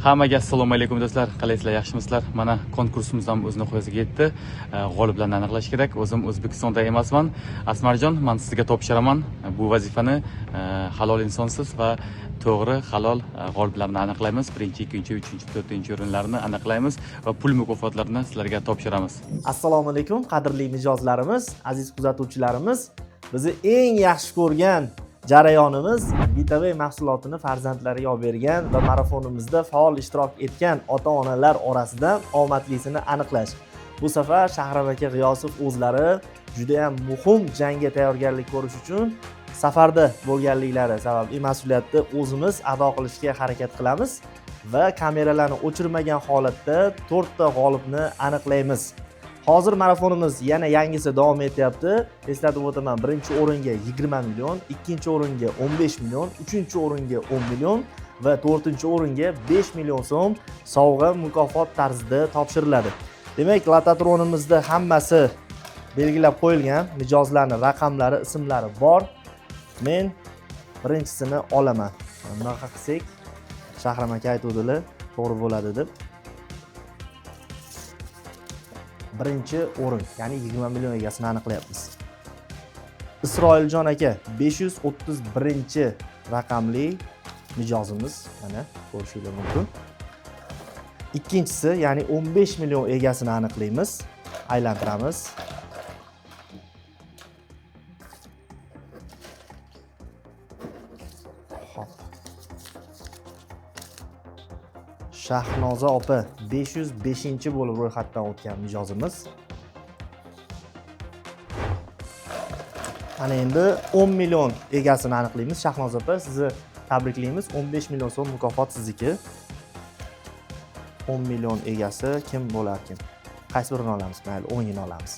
Hammaga assalomu alaykum do'stlar. Qalaysizlar, yaxshimisizlar? Mana konkursimiz ham o'zini qo'yasiga yetdi. G'oliblarni aniqlash kerak. O'zim O'zbekistonda emasman. Asmarjon, men sizga topshiraman. Bu vazifani halol insonsiz va to'g'ri, halol g'oliblarni aniqlaymiz. 1-ikkinchi, 3-chi, 4-chi o'rinlarni aniqlaymiz va pul mukofotlarini sizlarga topshiramiz. Assalomu alaykum, qadrli mijozlarimiz, aziz kuzatuvchilarimiz. Bizni eng yaxshi ko'rgan jarayonimiz BTV mahsulotini farzandlariga olib bergan va marafonimizda faol ishtirok etgan ota-onalar orasidan omadlisini aniqlash. Bu safar Shahram aka G'iyosov o'zlari juda ham muhim jangga tayyorgarlik ko'rish uchun safarda bo'lganliklari sababli mas'uliyatni o'zimiz ado qilishga harakat qilamiz va kameralarni o'chirmagan holatda 4 ta g'olibni aniqlaymiz. Hozir marafonimiz yana yangisi davom etyapti. Eslatib o'taman, birinchi o'ringa 20 million, ikkinchi o'ringa 15 million, uchinchi o'ringa 10 million va to'rtinchi o'ringa 5 million so'm sovg'a mukofot tarzida topshiriladi. Demak, lototronimizda hammasi belgilab qo'yilgan, mijozlarning raqamlari, ismlari bor. Men birinchisini olaman. Bunaqa qilsak, Shahram aka aytuvdilar, to'g'ri bo'ladi deb. Birinchi o'rin, ya'ni 20 million egasini aniqlayapmiz. Isroiljon aka 531-raqamli mijozimiz, mana ko'rishingiz mumkin. Ikkinchisi, ya'ni 15 million egasini aniqlaymiz. Aylantiramiz. Hop. Shahnoza opa 505-chi bo'lib ro'yxatdan o'tgan mijozimiz. Ana endi 10 million egasini aniqlaymiz. Shahnoza opa, sizni tabriklaymiz. 15 million so'm mukofot sizniki. 10 million egasi kim bo'larkin? Qaysi birini olamiz? Mayli, 10 ni olamiz.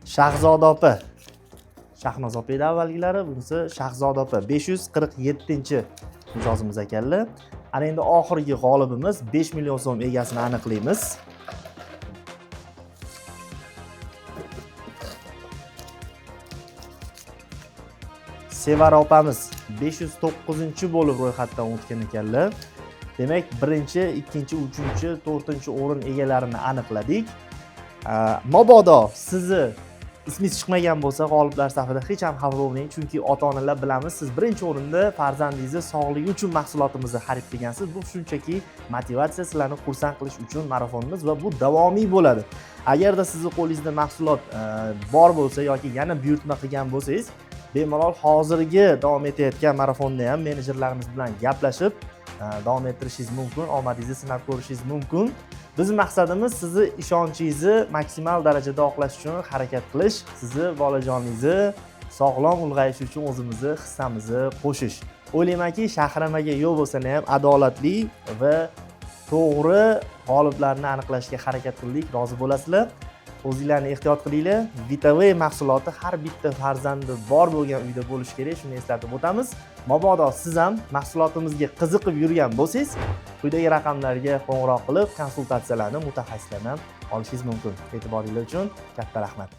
Shahzoda opa. Shahnoza opa edi avvalgilari, bunisi Shahzoda opa 547-chi mijozimiz ekanlar. Ana endi oxirgi g'olibimiz 5 million so'm egasini aniqlaymiz. Sevara opamiz 509-chi bo'lib ro'yxatdan o'tgan ekanlar. Demak, birinchi, ikkinchi, uchinchi, to'rtinchi o'rin egalarini aniqladik. Mabodo sizni ismingiz chiqmagan bo'lsa, g'oliblar safida hech ham xafa bo'lmang, chunki ota-onalar bilamiz, siz birinchi o'rinda farzandingizni sog'ligi uchun mahsulotimizni xarid qilgansiz. Bu shunchaki motivatsiya, sizlarni xursand qilish uchun marafonimiz va bu davomiy bo'ladi. Agarda sizni qo'lingizda mahsulot bor bo'lsa yoki yana buyurtma qilgan bo'lsangiz, bemalol hozirgi davom etayotgan marafonda ham menejerlarimiz bilan gaplashib davom ettirishingiz mumkin, omadingizni sinab ko'rishingiz mumkin. Biz maqsadimiz sizni ishonchingizni maksimal darajada oqlash uchun harakat qilish, sizni bolajoningizni sog'lom ulg'ayishi uchun o'zimizni hissamizni qo'shish. O'ylaymanki, Shahram aka yo'q bo'lsa ham adolatli va to'g'ri g'oliblarni aniqlashga harakat qildik. Rozi bo'lasizlar. O'zinglarni ehtiyot qilinglar. BTV mahsuloti har bitta farzandi bor bo'lgan uyda bo'lishi kerak, shuni eslatib o'tamiz. Mabodo siz ham mahsulotimizga qiziqib yurgan bo'lsangiz, quyidagi raqamlarga qo'ng'iroq qilib konsultatsiyalarni mutaxassislardan olishingiz mumkin. E'tiboringiz uchun katta rahmat.